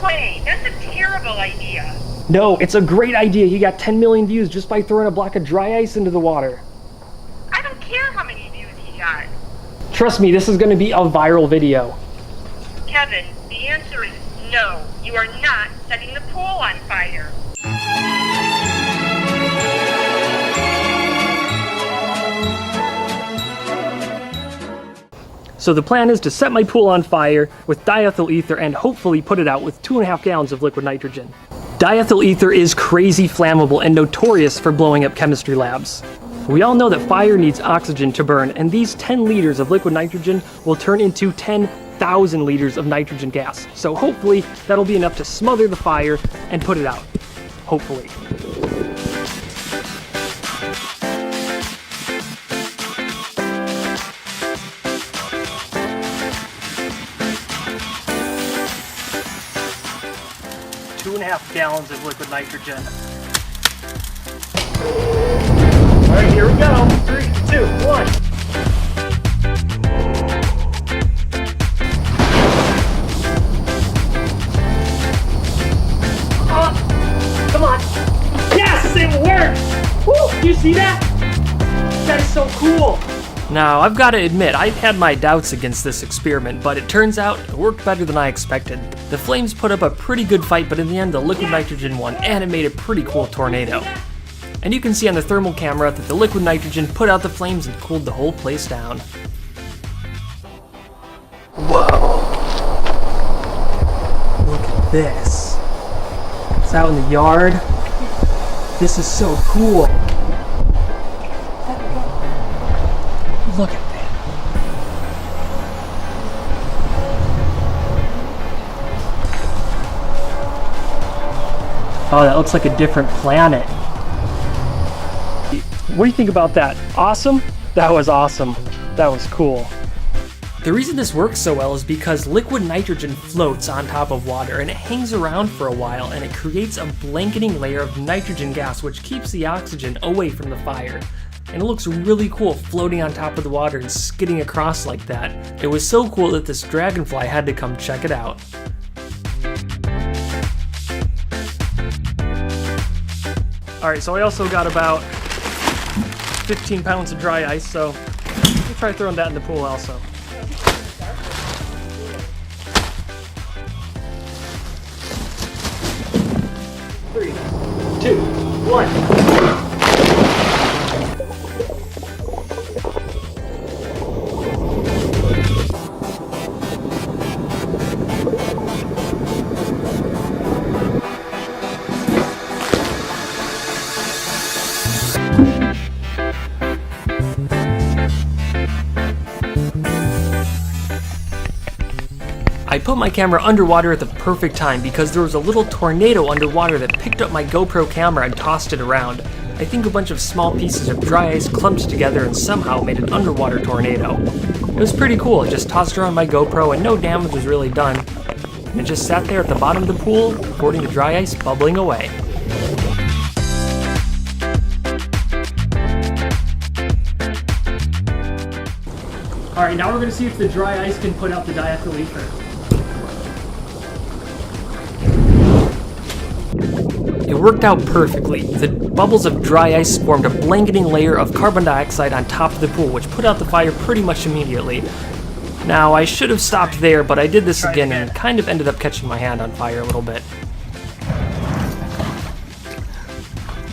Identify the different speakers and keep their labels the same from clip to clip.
Speaker 1: way, that's a terrible idea.
Speaker 2: No, it's a great idea. He got 10 million views just by throwing a block of dry ice into the water.
Speaker 1: I don't care how many views he got.
Speaker 2: Trust me, this is going to be a viral video.
Speaker 1: Kevin, the answer is no. You are not setting the pool on fire.
Speaker 2: So the plan is to set my pool on fire with diethyl ether and hopefully put it out with 2.5 gallons of liquid nitrogen. Diethyl ether is crazy flammable and notorious for blowing up chemistry labs. We all know that fire needs oxygen to burn, and these 10 liters of liquid nitrogen will turn into 10,000 liters of nitrogen gas. So hopefully that'll be enough to smother the fire and put it out. Hopefully. Two and a half gallons of liquid nitrogen. All right, here we go. 3, 2, 1. Oh, come on. Yes, it worked. Woo, do you see that? That is so cool. Now, I've got to admit, I had my doubts against this experiment, but it turns out it worked better than I expected. The flames put up a pretty good fight, but in the end, the liquid nitrogen won, and it made a pretty cool tornado. And you can see on the thermal camera that the liquid nitrogen put out the flames and cooled the whole place down. Whoa! Look at this. It's out in the yard. This is so cool. Look at that. Oh, that looks like a different planet. What do you think about that? Awesome? That was awesome. That was cool. The reason this works so well is because liquid nitrogen floats on top of water and it hangs around for a while and it creates a blanketing layer of nitrogen gas which keeps the oxygen away from the fire. And it looks really cool floating on top of the water and skidding across like that. It was so cool that this dragonfly had to come check it out. Alright, so I also got about 15 pounds of dry ice, so we'll try throwing that in the pool also. Three, two, one. I put my camera underwater at the perfect time because there was a little tornado underwater that picked up my GoPro camera and tossed it around. I think a bunch of small pieces of dry ice clumped together and somehow made an underwater tornado. It was pretty cool. It just tossed around my GoPro and no damage was really done. It just sat there at the bottom of the pool, recording the dry ice bubbling away. Alright, now we're going to see if the dry ice can put out the diethyl ether. It worked out perfectly. The bubbles of dry ice formed a blanketing layer of carbon dioxide on top of the pool, which put out the fire pretty much immediately. Now, I should have stopped there, but I did this again and kind of ended up catching my hand on fire a little bit.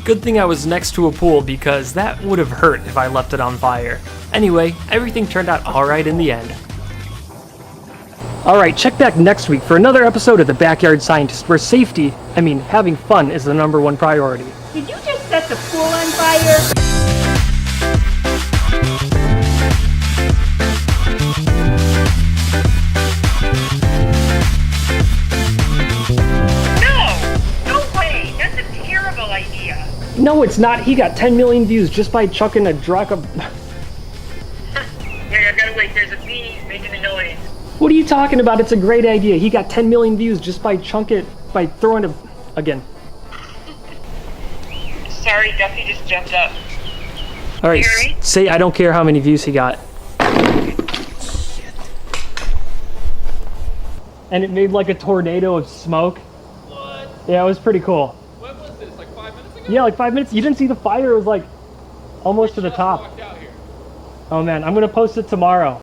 Speaker 2: Good thing I was next to a pool because that would have hurt if I left it on fire. Anyway, everything turned out alright in the end. Alright, check back next week for another episode of The Backyard Scientist, where having fun is the #1 priority.
Speaker 1: Did you just set the pool on fire?
Speaker 2: No, it's not. He got 10 million views just by chucking a drop of...
Speaker 1: Hey, I've got to wait. There's a bee making a noise.
Speaker 2: What are you talking about? It's a great idea. He got 10 million views just by throwing a... Again.
Speaker 1: Sorry, Duffy just jumped up.
Speaker 2: Alright, say I don't care how many views he got. and it made like a tornado of smoke.
Speaker 3: What?
Speaker 2: Yeah, it was pretty cool.
Speaker 3: When was this? Like 5 minutes ago?
Speaker 2: Yeah, like 5 minutes. You didn't see the fire. It was like almost to the top.
Speaker 3: Walked out here.
Speaker 2: Oh man, I'm gonna post it tomorrow.